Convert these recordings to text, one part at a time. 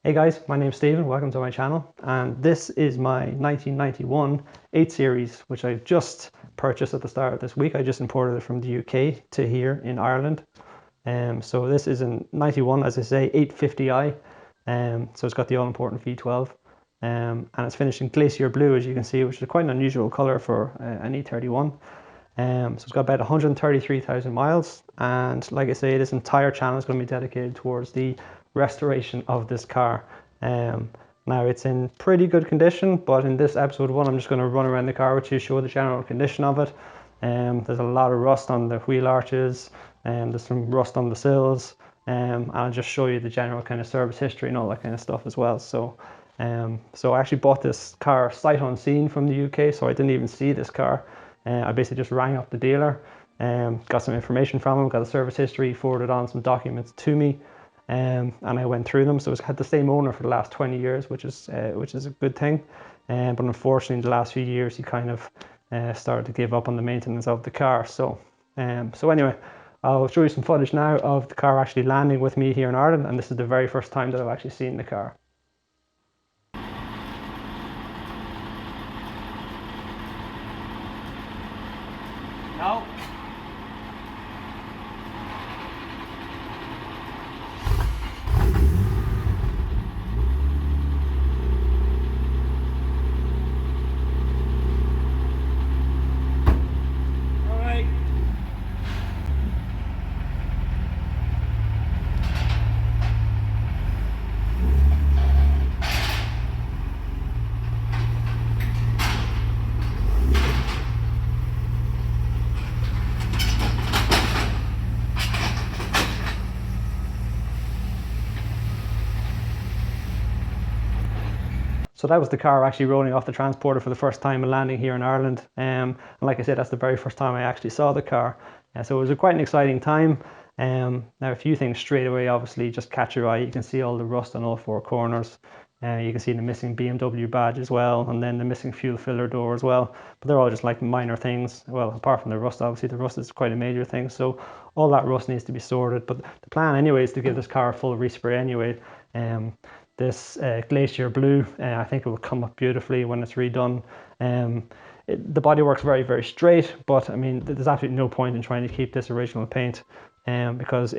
Hey guys, my name's Stephen, welcome to my channel, and this is my 1991 8 Series, which I just purchased at the start of this week. I just imported it from the UK to here in Ireland. So this is a 91, as I say, 850i, so it's got the all-important V12, and it's finished in Glacier Blue, as you can see, which is quite an unusual colour for an E31. So it's got about 133,000 miles, and like I say, this entire channel is going to be dedicated towards the restoration of this car. Now it's in pretty good condition, but in this episode one I'm just going to run around the car with you, show the general condition of it. There's a lot of rust on the wheel arches, and there's some rust on the sills, and I'll just show you the general kind of service history and all that kind of stuff as well. So I actually bought this car sight unseen from the UK, so I didn't even see this car. I basically just rang up the dealer, got some information from him, got a service history, forwarded on some documents to me, and I went through them. So it's had the same owner for the last 20 years, which is a good thing. But unfortunately, in the last few years, he kind of started to give up on the maintenance of the car. So anyway, I'll show you some footage now of the car actually landing with me here in Ireland, and this is the very first time that I've actually seen the car. No. So that was the car actually rolling off the transporter for the first time and landing here in Ireland. And like I said, that's the very first time I actually saw the car. So it was quite an exciting time. Now a few things straight away obviously just catch your eye. You can see all the rust on all four corners. You can see the missing BMW badge as well, and then the missing fuel filler door as well. But they're all just like minor things. Well, apart from the rust, obviously the rust is quite a major thing. So all that rust needs to be sorted. But the plan anyway is to give this car a full respray anyway. This Glacier Blue, I think it will come up beautifully when it's redone. The bodywork's very, very straight, but I mean, there's absolutely no point in trying to keep this original paint, because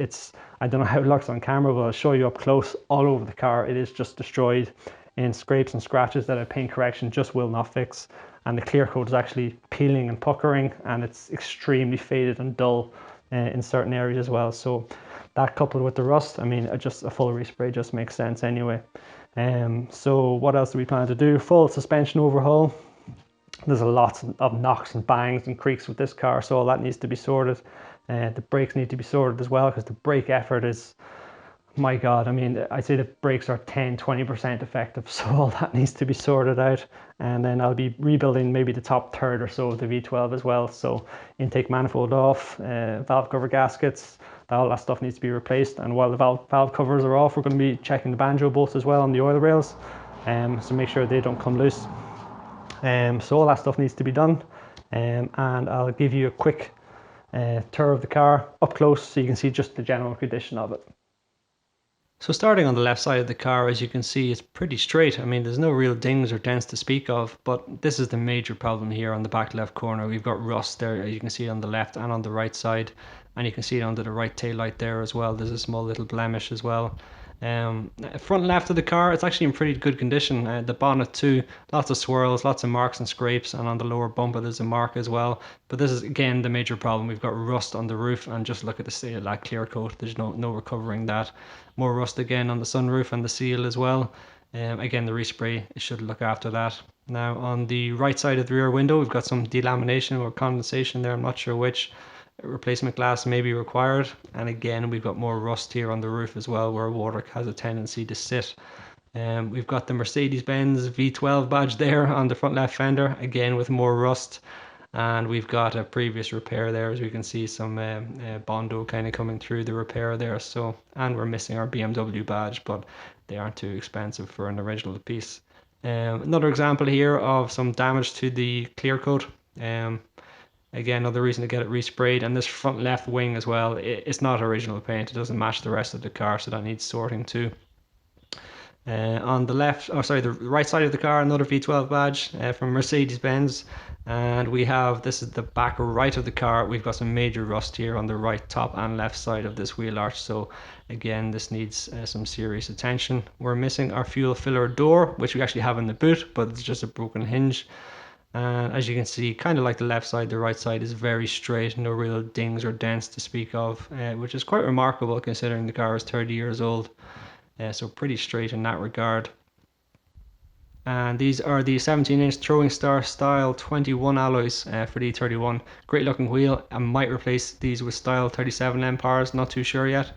I don't know how it looks on camera, but I'll show you up close all over the car. It is just destroyed in scrapes and scratches that a paint correction just will not fix. And the clear coat is actually peeling and puckering, and it's extremely faded and dull in certain areas as well. So that coupled with the rust, I mean, just a full respray just makes sense anyway. So what else do we plan to do? Full suspension overhaul. There's a lot of knocks and bangs and creaks with this car, so all that needs to be sorted. The brakes need to be sorted as well, because the brake effort is, my God, I mean, I'd say the brakes are 10-20% effective, so all that needs to be sorted out. And then I'll be rebuilding maybe the top third or so of the V12 as well. So intake manifold off, valve cover gaskets, all that stuff needs to be replaced. And while the valve covers are off, we're going to be checking the banjo bolts as well on the oil rails, so make sure they don't come loose. So all that stuff needs to be done, and I'll give you a quick tour of the car up close so you can see just the general condition of it. So starting on the left side of the car, as you can see, it's pretty straight. I mean, there's no real dings or dents to speak of, but this is the major problem here on the back left corner. We've got rust there, as you can see on the left and on the right side, and you can see it under the right tail light there as well. There's a small little blemish as well. Front left of the car, it's actually in pretty good condition. The bonnet too, lots of swirls, lots of marks and scrapes, and on the lower bumper there's a mark as well. But this is again the major problem. We've got rust on the roof, and just look at the state of that clear coat. There's no recovering that. More rust again on the sunroof and the seal as well. Again, the respray should look after that. Now on the right side of the rear window, we've got some delamination or condensation there, I'm not sure which. Replacement glass may be required, and again we've got more rust here on the roof as well, where water has a tendency to sit. We've got the Mercedes-Benz V12 badge there on the front left fender, again with more rust, and we've got a previous repair there, as we can see some Bondo kind of coming through the repair there. So, and we're missing our BMW badge, but they aren't too expensive for an original piece. Another example here of some damage to the clear coat. Again, another reason to get it resprayed. And this front left wing as well, it's not original paint. It doesn't match the rest of the car, so that needs sorting too. On the left, oh sorry, the right side of the car, another V12 badge from Mercedes-Benz. And we have, this is the back right of the car, we've got some major rust here on the right top and left side of this wheel arch. So again, this needs some serious attention. We're missing our fuel filler door, which we actually have in the boot, but it's just a broken hinge. And as you can see, kind of like the left side, the right side is very straight, no real dings or dents to speak of, which is quite remarkable considering the car is 30 years old. So pretty straight in that regard. And these are the 17-inch Throwing Star style 21 alloys for the E31. Great looking wheel. I might replace these with style 37 M-Powers, not too sure yet.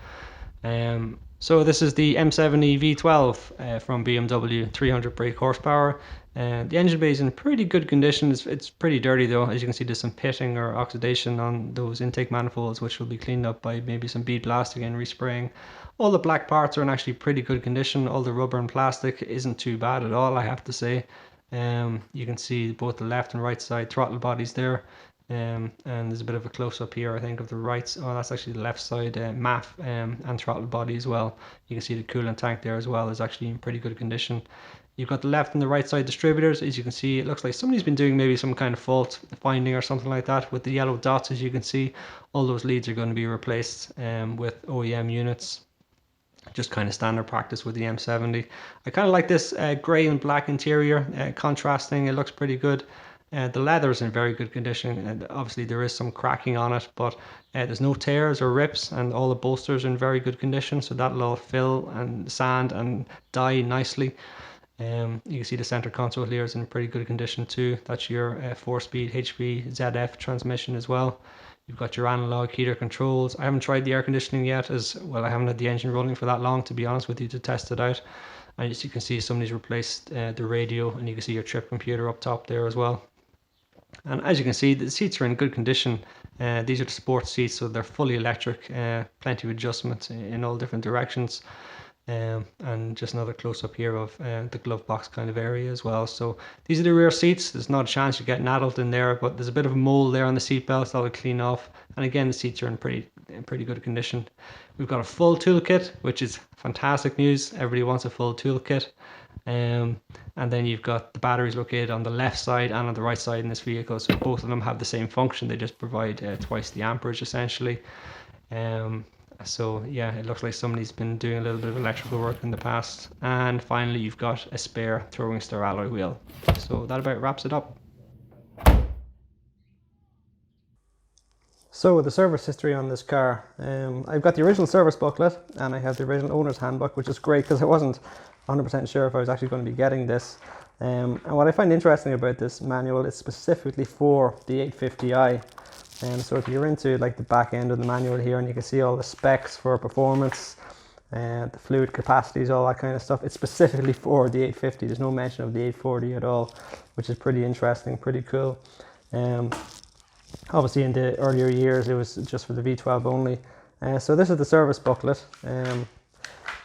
So this is the M70 V12 from BMW, 300 brake horsepower. The engine bay is in pretty good condition. It's pretty dirty though. As you can see, there's some pitting or oxidation on those intake manifolds, which will be cleaned up by maybe some bead blasting and respraying. All the black parts are in actually pretty good condition. All the rubber and plastic isn't too bad at all, I have to say. You can see both the left and right side throttle bodies there. And there's a bit of a close-up here, I think, of the right. Oh, that's actually the left side MAF and throttle body as well. You can see the coolant tank there as well is actually in pretty good condition. You've got the left and the right side distributors. As you can see, it looks like somebody's been doing maybe some kind of fault finding or something like that. With the yellow dots, as you can see, all those leads are going to be replaced with OEM units. Just kind of standard practice with the M70. I kind of like this grey and black interior, contrasting. It looks pretty good. The leather is in very good condition, and obviously there is some cracking on it, but there's no tears or rips, and all the bolsters are in very good condition, so that'll all fill and sand and dye nicely. You can see the center console here is in pretty good condition too. That's your 4-speed HP ZF transmission as well. You've got your analog heater controls. I haven't tried the air conditioning yet, as well I haven't had the engine running for that long, to be honest with you, to test it out. And as you can see, somebody's replaced the radio, and you can see your trip computer up top there as well. And as you can see, the seats are in good condition. These are the sports seats, so they're fully electric, plenty of adjustments in all different directions. And just another close-up here of the glove box kind of area as well. So these are the rear seats. There's not a chance you get an adult in there, but there's a bit of a mold there on the seat belts that'll clean off. And again, the seats are in pretty good condition. We've got a full toolkit, which is fantastic news. Everybody wants a full toolkit. And then you've got the batteries located on the left side and on the right side in this vehicle. So both of them have the same function. They just provide twice the amperage essentially. So yeah, it looks like somebody's been doing a little bit of electrical work in the past. And finally, you've got a spare Throwing Star alloy wheel. So that about wraps it up. So the service history on this car, I've got the original service booklet and I have the original owner's handbook, which is great because I wasn't 100% sure if I was actually going to be getting this. And what I find interesting about this manual is specifically for the 850i. So if you're into like the back end of the manual here, and you can see all the specs for performance, the fluid capacities, all that kind of stuff, it's specifically for the 850. There's no mention of the 840 at all, which is pretty interesting, pretty cool. Obviously in the earlier years it was just for the V12 only. So this is the service booklet.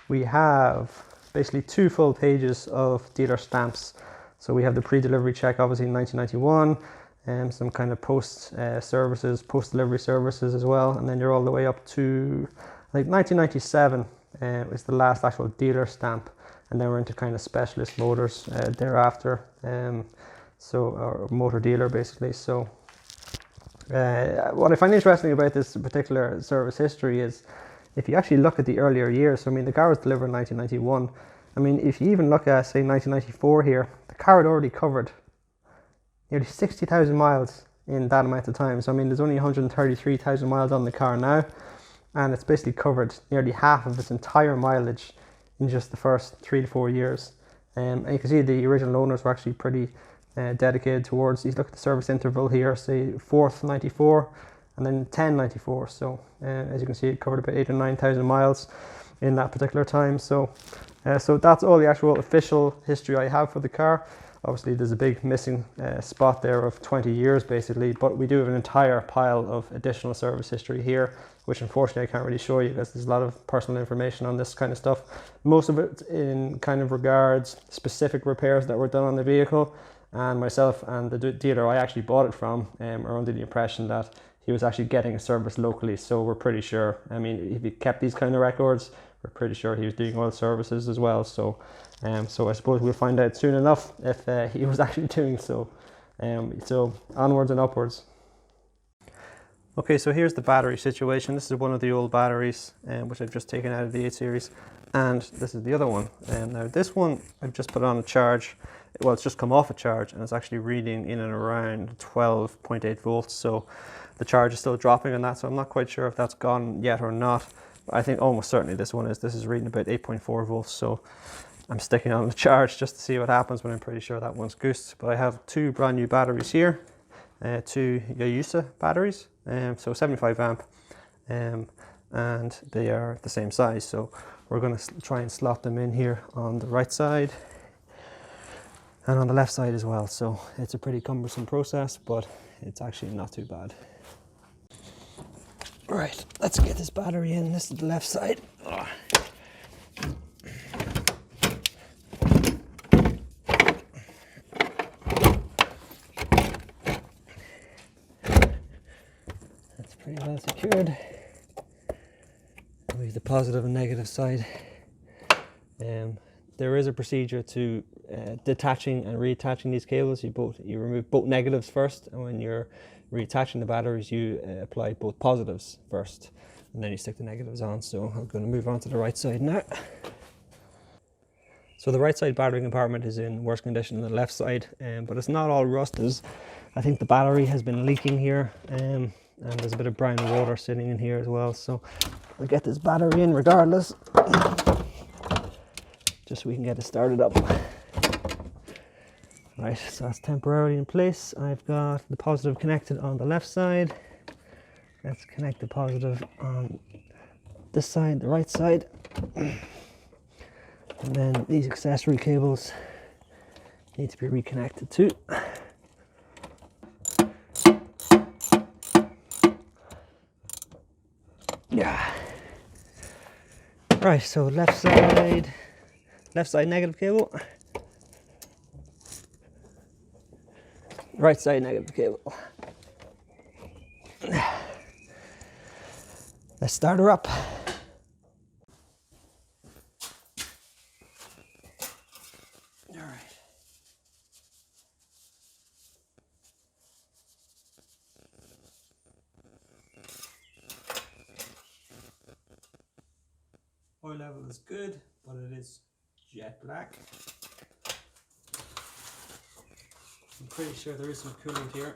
We have basically 2 full pages of dealer stamps. So we have the pre-delivery check, obviously in 1991, some kind of post-services, post-delivery services as well, and then you're all the way up to, I think 1997 is the last actual dealer stamp, and then we're into kind of specialist motors thereafter, or motor dealer basically. So what I find interesting about this particular service history is if you actually look at the earlier years. So I mean, the car was delivered in 1991. I mean, if you even look at, say, 1994 here, the car had already covered nearly 60,000 miles in that amount of time. So I mean, there's only 133,000 miles on the car now, and it's basically covered nearly half of its entire mileage in just the first 3 to 4 years. And you can see the original owners were actually pretty dedicated towards these. Look at the service interval here, say 4th 94 and then 10 94. So as you can see, it covered about 8,000 or 9,000 miles in that particular time. So that's all the actual official history I have for the car. Obviously there's a big missing spot there of 20 years basically, but we do have an entire pile of additional service history here, which unfortunately I can't really show you because there's a lot of personal information on this kind of stuff. Most of it in kind of regards specific repairs that were done on the vehicle, and myself and the dealer I actually bought it from are under the impression that he was actually getting a service locally. So we're pretty sure, I mean, if he kept these kind of records, we're pretty sure he was doing oil services as well. So so I suppose we'll find out soon enough if he was actually doing so. So onwards and upwards. Okay, so here's the battery situation. This is one of the old batteries, which I've just taken out of the 8 series, and this is the other one. Now this one I've just put on a charge. Well, it's just come off a charge, and it's actually reading in and around 12.8 volts. So the charge is still dropping on that. So I'm not quite sure if that's gone yet or not. But I think almost certainly this one is. This is reading about 8.4 volts. So I'm sticking on the charge just to see what happens, but I'm pretty sure that one's goosed. But I have 2 brand new batteries here, 2 Yayusa batteries. So 75 amp, and they are the same size. So we're going to try and slot them in here on the right side and on the left side as well. So it's a pretty cumbersome process, but it's actually not too bad. Right, let's get this battery in. This is the left side. Pretty well secured. We have the positive and negative side. There is a procedure to detaching and reattaching these cables. You remove both negatives first, and when you're reattaching the batteries, you apply both positives first, and then you stick the negatives on. So I'm going to move on to the right side now. So the right side battery compartment is in worse condition than the left side, but it's not all rust. I think the battery has been leaking here. And there's a bit of brown water sitting in here as well, so we'll get this battery in regardless, just so we can get it started up. Right, so that's temporarily in place. I've got the positive connected on the left side. Let's connect the positive on this side, the right side, and then these accessory cables need to be reconnected too. Yeah. Right, so left side negative cable. Right side negative cable. Let's start her up. All right. Oil level is good, but it is jet black. I'm pretty sure there is some coolant here.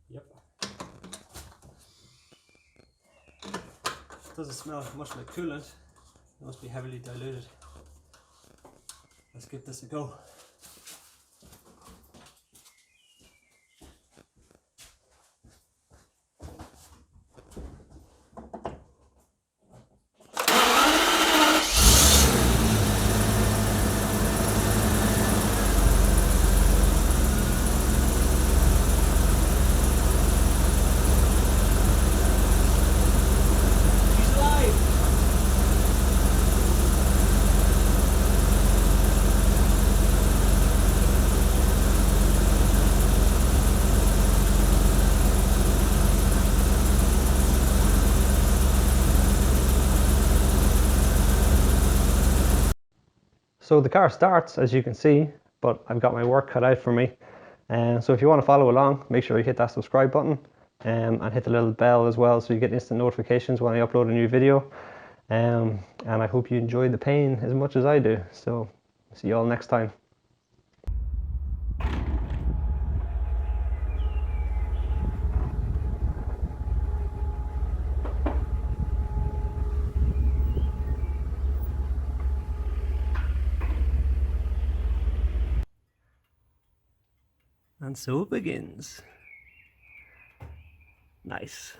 Yep. Doesn't smell much like coolant. It must be heavily diluted. Let's give this a go. So the car starts, as you can see, but I've got my work cut out for me. So if you want to follow along, make sure you hit that subscribe button and hit the little bell as well, so you get instant notifications when I upload a new video. And I hope you enjoy the pain as much as I do. So see you all next time. And so it begins. Nice.